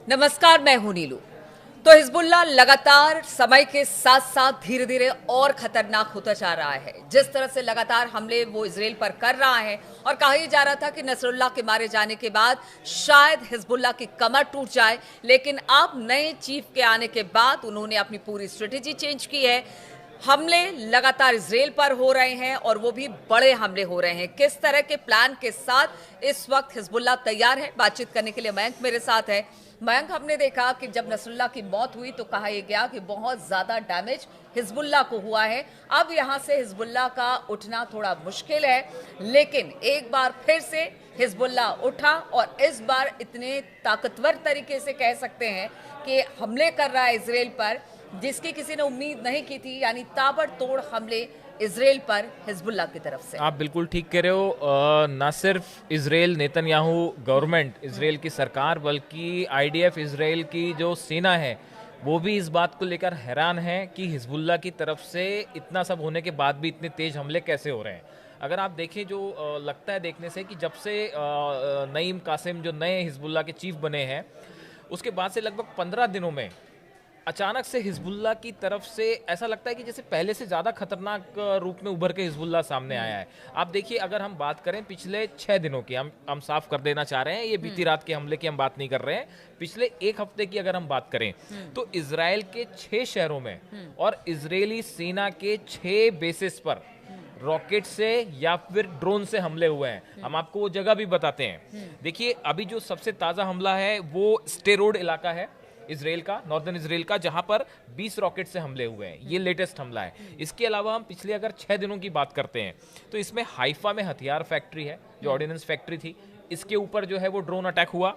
नमस्कार, मैं हूं नीलू। तो हिजबुल्लाह लगातार समय के साथ साथ धीरे धीरे और खतरनाक होता जा रहा है। जिस तरह से लगातार हमले वो इजराइल पर कर रहा है और कहा ही जा रहा था कि नसरुल्लाह के मारे जाने के बाद शायद हिजबुल्लाह की कमर टूट जाए, लेकिन अब नए चीफ के आने के बाद उन्होंने अपनी पूरी स्ट्रेटेजी चेंज की है। हमले लगातार इजराइल पर हो रहे हैं और वो भी बड़े हमले हो रहे हैं। किस तरह के प्लान के साथ इस वक्त हिजबुल्लाह तैयार है, बातचीत करने के लिए मयंक मेरे साथ है। मयंक, हमने देखा कि जब नसरुल्लाह की मौत हुई तो कहा यह गया कि बहुत ज्यादा डैमेज हिजबुल्लाह को हुआ है। अब यहां से हिजबुल्लाह का उठना थोड़ा मुश्किल है, लेकिन एक बार फिर से हिजबुल्लाह उठा और इस बार इतने ताकतवर तरीके से कह सकते हैं कि हमले कर रहा है इजराइल पर, जिसकी किसी ने उम्मीद नहीं की थी। यानी ताबड़तोड़ हमले इजराइल पर हिजबुल्लाह की तरफ से। आप बिल्कुल ठीक कह रहे हो। ना सिर्फ इजराइल नेतन्याहू गवर्नमेंट, इजराइल की सरकार, बल्कि आईडीएफ इजराइल की जो सेना है वो भी इस बात को लेकर हैरान है कि हिजबुल्लाह की तरफ से इतना सब होने के बाद भी इतने तेज हमले कैसे हो रहे हैं। अगर आप देखें, जो लगता है देखने से कि जब से नईम कासिम जो नए हिजबुल्लाह के चीफ बने हैं, उसके बाद से लगभग 15 दिनों में अचानक से हिजबुल्लाह की तरफ से ऐसा लगता है कि जैसे पहले से ज़्यादा खतरनाक रूप में उभर के हिजबुल्लाह सामने आया है। आप देखिए, अगर हम बात करें पिछले 6 दिनों की, हम साफ कर देना चाह रहे हैं, ये बीती रात के हमले की हम बात नहीं कर रहे हैं, पिछले एक हफ्ते की अगर हम बात करें तो इजराइल के 6 शहरों में और इजरायली सेना के 6 बेसिस पर रॉकेट से या फिर ड्रोन से हमले हुए हैं। हम आपको वो जगह भी बताते हैं। देखिए, अभी जो सबसे ताज़ा हमला है वो स्टेरोड इलाका है इजराइल का, नॉर्दर्न इजराइल का, जहां पर 20 रॉकेट से हमले हुए हैं। ये लेटेस्ट हमला है। इसके अलावा हम पिछले अगर 6 दिनों की बात करते हैं तो इसमें हाइफा में हथियार फैक्ट्री है, जो ऑर्डिनेंस फैक्ट्री थी, इसके ऊपर जो है वो ड्रोन अटैक हुआ।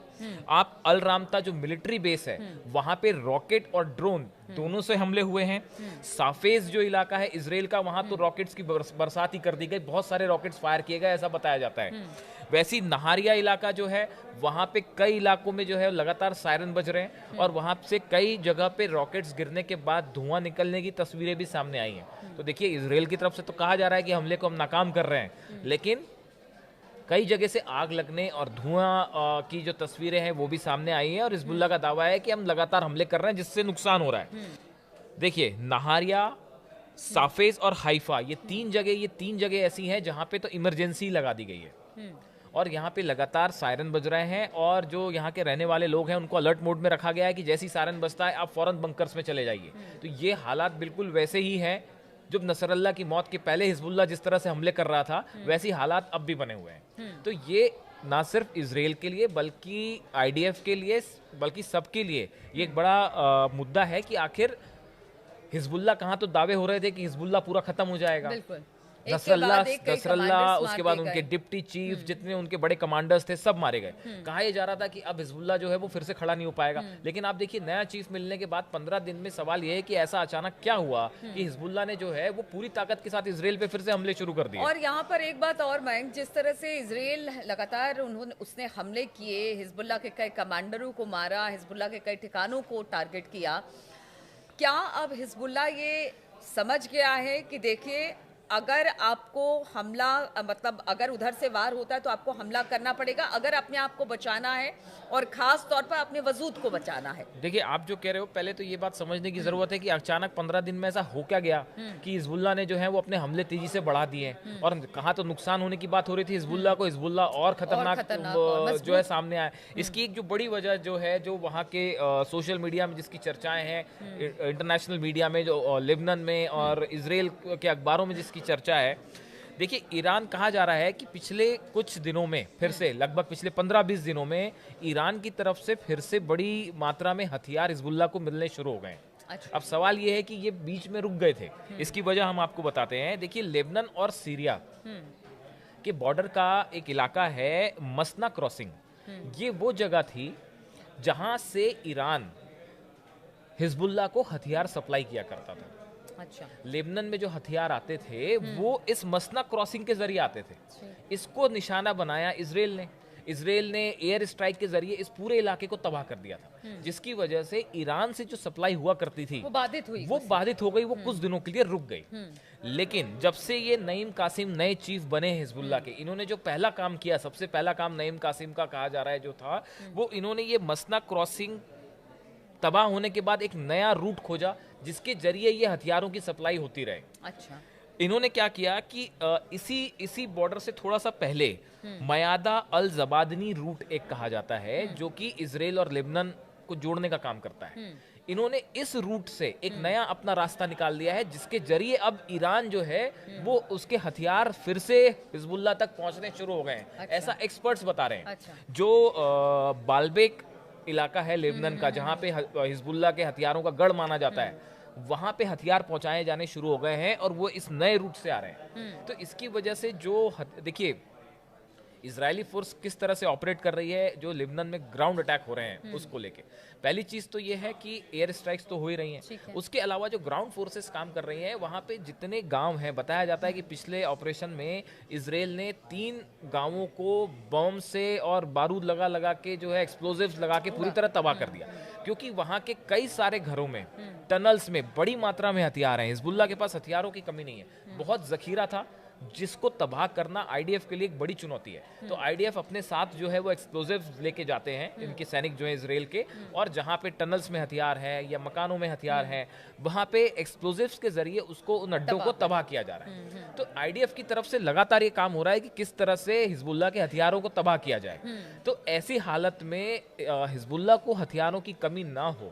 आप अल रामता जो मिलिट्री बेस है वहां पे रॉकेट और ड्रोन दोनों से हमले हुए हैं। साफेज जो इलाका है इजराइल का, वहां तो रॉकेट्स की बरसात ही कर दी गई, बहुत सारे रॉकेट्स फायर किए गए, ऐसा बताया जाता है। वैसी नहारिया इलाका जो है, वहां पे कई इलाकों में जो है लगातार सायरन बज रहे हैं और वहां से कई जगह पे रॉकेट्स गिरने के बाद धुआं निकलने की तस्वीरें भी सामने आई हैं। तो देखिए, इजराइल की तरफ से तो कहा जा रहा है कि हमले को हम नाकाम कर रहे हैं, लेकिन कई जगह से आग लगने और धुआं की जो तस्वीरें हैं वो भी सामने आई हैं और हिजबुल्लाह का दावा है कि हम लगातार हमले कर रहे हैं जिससे नुकसान हो रहा है। देखिए, नहारिया, साफेज और हाइफा, ये तीन जगह ऐसी हैं जहां पे तो इमरजेंसी लगा दी गई है और यहाँ पे लगातार सायरन बज रहे हैं और जो यहाँ के रहने वाले लोग हैं उनको अलर्ट मोड में रखा गया है कि जैसी सायरन बजता है आप फौरन बंकर्स में चले जाइए। तो ये हालात बिल्कुल वैसे ही हैं जब नसरल्ला की मौत के पहले हिजबुल्लाह जिस तरह से हमले कर रहा था, वैसी हालात अब भी बने हुए हैं। तो ये ना सिर्फ इजराइल के लिए बल्कि आईडीएफ के लिए, बल्कि सबके लिए ये एक बड़ा मुद्दा है कि आखिर हिजबुल्लाह, कहाँ तो दावे हो रहे थे कि हिजबुल्लाह पूरा खत्म हो जाएगा, नसरल्लाह, उसके बाद उनके डिप्टी चीफ, जितने उनके बड़े कमांडर्स थे सब मारे गए। कहा यह जा रहा था कि अब हिजबुल्लाह जो है वो फिर से खड़ा नहीं हो पाएगा। लेकिन आप देखिए, नया चीफ मिलने के बाद 15 दिन में सवाल यह है कि ऐसा अचानक क्या हुआ कि हिजबुल्लाह ने जो है वो पूरी ताकत के साथ इजराइल पे फिर से हमले शुरू कर दिए। और यहाँ पर एक बात और मयंक, जिस तरह से इजराइल लगातार उसने हमले किए, हिजबुल्लाह के कई कमांडरों को मारा, हिजबुल्लाह के कई ठिकानों को टारगेट किया, क्या अब हिजबुल्लाह ये समझ गया है कि देखिए, अगर आपको हमला, मतलब अगर उधर से वार होता है तो आपको हमला करना पड़ेगा अगर अपने आप को बचाना है और खास तौर पर अपने वजूद को बचाना है। देखिए, आप जो कह रहे हो, पहले तो ये बात समझने की जरूरत है कि अचानक 15 दिन में ऐसा हो क्या गया कि हिजबुल्लाह ने जो है वो अपने हमले तेजी से बढ़ा दिए और कहाँ तो नुकसान होने की बात हो रही थी हिजबुल्लाह को, हिजबुल्लाह और खतरनाक जो है सामने आया। इसकी एक जो बड़ी वजह जो है, जो वहाँ के सोशल मीडिया में जिसकी चर्चाएं हैं, इंटरनेशनल मीडिया में, जो लेबनान में और इजराइल के अखबारों में जिसकी चर्चा है, देखिए, ईरान, कहा जा रहा है कि पिछले कुछ दिनों में फिर से, लगभग पिछले 15-20 दिनों में ईरान की तरफ से फिर से बड़ी मात्रा में हथियार हिजबुल्लाह को मिलने शुरू हो गए। अच्छा। अब सवाल यह है कि ये बीच में रुक गए थे, इसकी वजह हम आपको बताते हैं। देखिए, लेबनान और सीरिया के बॉर्डर का एक इलाका है मसना क्रॉसिंग। ये वो जगह थी जहां से ईरान हिजबुल्लाह को हथियार सप्लाई किया करता था। अच्छा। लेबनान में जो हथियार आते थे वो इस मसना क्रॉसिंग के जरिए आते थे। इसको निशाना बनाया इजराइल ने एयर स्ट्राइक के जरिए इस पूरे इलाके को तबाह कर दिया था, जिसकी वजह से ईरान से जो सप्लाई हुआ करती थी वो बाधित हो गई, वो कुछ दिनों के लिए रुक गई। लेकिन जब से ये नईम कासिम नए चीफ बने हिजबुल्लाह के, इन्होंने जो पहला काम किया, सबसे पहला काम नईम कासिम का कहा जा रहा है जो था, वो इन्होंने ये मसना क्रॉसिंग तबाह होने के बाद एक नया रूट खोजा जिसके जरिए ये हथियारों की सप्लाई होती रहे। अच्छा। इन्होंने क्या किया कि इसी बॉर्डर से थोड़ा सा पहले मयादा अल जबादनी रूट एक कहा जाता है, जो कि इजराइल और लेबनान को जोड़ने का काम करता है। इन्होंने इस रूट से एक नया अपना रास्ता निकाल दिया है, जिसके जरिए अब ईरान जो है वो उसके हथियार फिर से हिजबुल्लाह तक पहुंचने शुरू हो गए हैं। अच्छा। ऐसा एक्सपर्ट्स बता रहे हैं। अच्छा। जो बाल्बेक इलाका है लेबनान का, जहां पे हिजबुल्लाह के हथियारों का गढ़ माना जाता है, वहां पे हथियार पहुंचाए जाने शुरू हो गए हैं और वो इस नए रूट से आ रहे हैं। तो इसकी वजह से जो देखिए इजरायली फोर्स किस तरह से ऑपरेट कर रही है, जो लेबनान में ग्राउंड अटैक हो रहे हैं उसको लेके, पहली चीज तो ये है कि एयर स्ट्राइक्स तो हो ही रही हैं। उसके अलावा जो ग्राउंड फोर्सेस काम कर रही हैं, वहां पे जितने गांव हैं, बताया जाता है कि पिछले ऑपरेशन में इजराइल ने 3 गांवों को बम से और बारूद लगा लगा के जो है एक्सप्लोजिव्स लगा के पूरी तरह तबाह कर दिया, क्योंकि वहां के कई सारे घरों में टनल्स में बड़ी मात्रा में हथियार हैं। हिजबुल्लाह के पास हथियारों की कमी नहीं है, बहुत जखीरा था, जिसको तबाह करना आईडीएफ के लिए एक बड़ी चुनौती है। तो आईडीएफ अपने साथ जो है वो एक्सप्लोजिव्स लेके जाते हैं, इनके सैनिक जो है इजराइल के, और जहां पे टनल्स में हथियार है या मकानों में हथियार है, वहां पे एक्सप्लोजिव्स के जरिए उसको उन अड्डों को तबाह किया जा रहा है। तो आईडीएफ की तरफ से लगातार ये काम हो रहा है कि किस तरह से हिजबुल्लाह के हथियारों को तबाह किया जाए। तो ऐसी हालत में हिजबुल्लाह को हथियारों की कमी ना हो,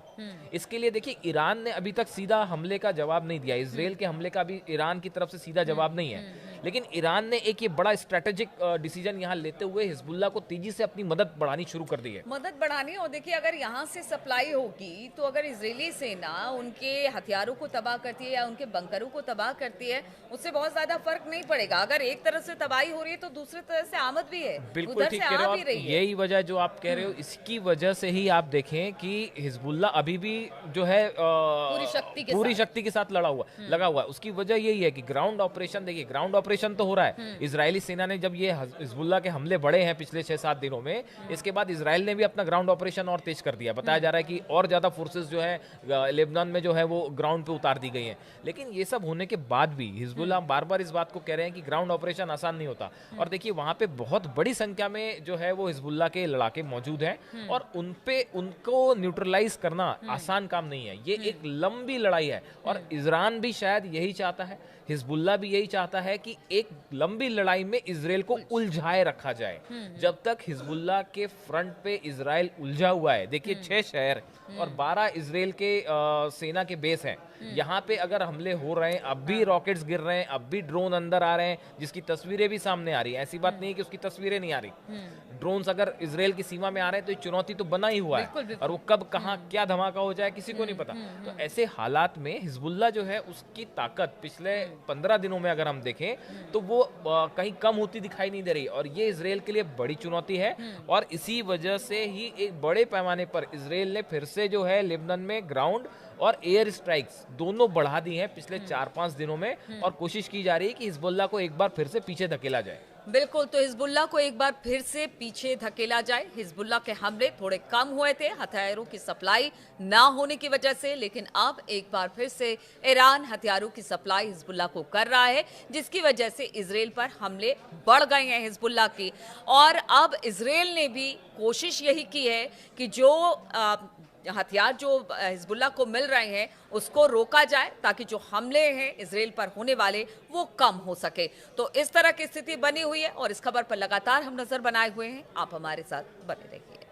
इसके लिए देखिए ईरान ने अभी तक सीधा हमले का जवाब नहीं दिया। इजराइल के हमले का भी ईरान की तरफ से सीधा जवाब नहीं है, लेकिन ईरान ने एक ये बड़ा स्ट्रेटेजिक डिसीजन यहाँ लेते हुए हिजबुल्लाह को तेजी से अपनी मदद बढ़ानी शुरू कर दी है। मदद बढ़ानी, और देखिए अगर यहाँ से सप्लाई होगी तो अगर इजरायली सेना उनके हथियारों को तबाह करती है या उनके बंकरों को तबाह करती है, उससे बहुत ज्यादा फर्क नहीं पड़ेगा। अगर एक तरफ से तबाही हो रही है तो दूसरी तरफ से आमद भी है, बिल्कुल ठीक कह रहे हो आप। यही वजह जो आप कह रहे हो, इसकी वजह से ही आप देखें कि हिजबुल्लाह अभी भी जो है पूरी शक्ति के साथ लगा हुआ है। उसकी वजह यही है कि ग्राउंड ऑपरेशन, देखिए ग्राउंड ऑपरेशन तो हो रहा है। इजरायली सेना ने जब ये हिजबुल्लाह के हमले बढ़े हैं पिछले 6-7 दिनों में, इसके बाद इजराइल ने भी अपना ग्राउंड ऑपरेशन और तेज कर दिया। बताया जा रहा है कि और ज्यादा फोर्सेस जो है लेबनान में जो है वो ग्राउंड पे उतार दी गई हैं। लेकिन ये सब होने के बाद भी हिजबुल्लाह बार बार इस बात को कह रहे हैं कि ग्राउंड ऑपरेशन आसान नहीं होता। और देखिए वहां पे बहुत बड़ी संख्या में जो है वो हिजबुल्लाह के लड़ाके मौजूद हैं, और उनको न्यूट्रलाइज करना आसान काम नहीं है। ये एक लंबी लड़ाई है, और ईरान भी शायद यही चाहता है, हिजबुल्लाह भी यही चाहता है कि एक लंबी लड़ाई में इजराइल को उलझाए रखा जाए। जब तक हिजबुल्लाह के फ्रंट पे इजराइल उलझा हुआ है, देखिए 6 शहर और 12 इजराइल के सेना के बेस हैं, यहाँ पे अगर हमले हो रहे हैं, अब भी रॉकेट्स गिर रहे हैं, अब भी ड्रोन अंदर आ रहे हैं, जिसकी तस्वीरें भी सामने आ रही हैं। ऐसी बात नहीं है कि उसकी तस्वीरें नहीं आ रही। ड्रोन्स अगर इजराइल की सीमा में आ रहे हैं तो ये चुनौती तो बना ही हुआ है, और वो कब कहाँ क्या धमाका हो जाए किसी को नहीं पता। तो ऐसे हालात में हिजबुल्लाह जो है उसकी ताकत पिछले 15 दिनों में अगर हम देखें तो वो कहीं कम होती दिखाई नहीं दे रही, और ये इजराइल के लिए बड़ी चुनौती है। और इसी वजह से ही एक बड़े पैमाने पर इजराइल ने फिर से जो है लेबनान में ग्राउंड और एयर स्ट्राइक्स दोनों बढ़ा दी हैं पिछले 4-5 दिनों में, और कोशिश की जा रही है कि हिजबुल्लाह को एक बार फिर से पीछे धकेला जाए। बिल्कुल, तो हिजबुल्लाह को एक बार फिर से पीछे धकेला जाए। हिजबुल्लाह के हमले थोड़े कम हुए थे हथियारों की सप्लाई ना होने की वजह से, लेकिन अब एक बार फिर से ईरान हथियारों की सप्लाई हिजबुल्लाह को कर रहा है, जिसकी वजह से इजराइल पर हमले बढ़ गए हैं हिजबुल्लाह की। और अब इजराइल ने भी कोशिश यही की है कि जो हथियार जो हिजबुल्लाह को मिल रहे हैं उसको रोका जाए, ताकि जो हमले हैं इजराइल पर होने वाले वो कम हो सके। तो इस तरह की स्थिति बनी हुई है, और इस खबर पर लगातार हम नजर बनाए हुए हैं। आप हमारे साथ बने रहिए।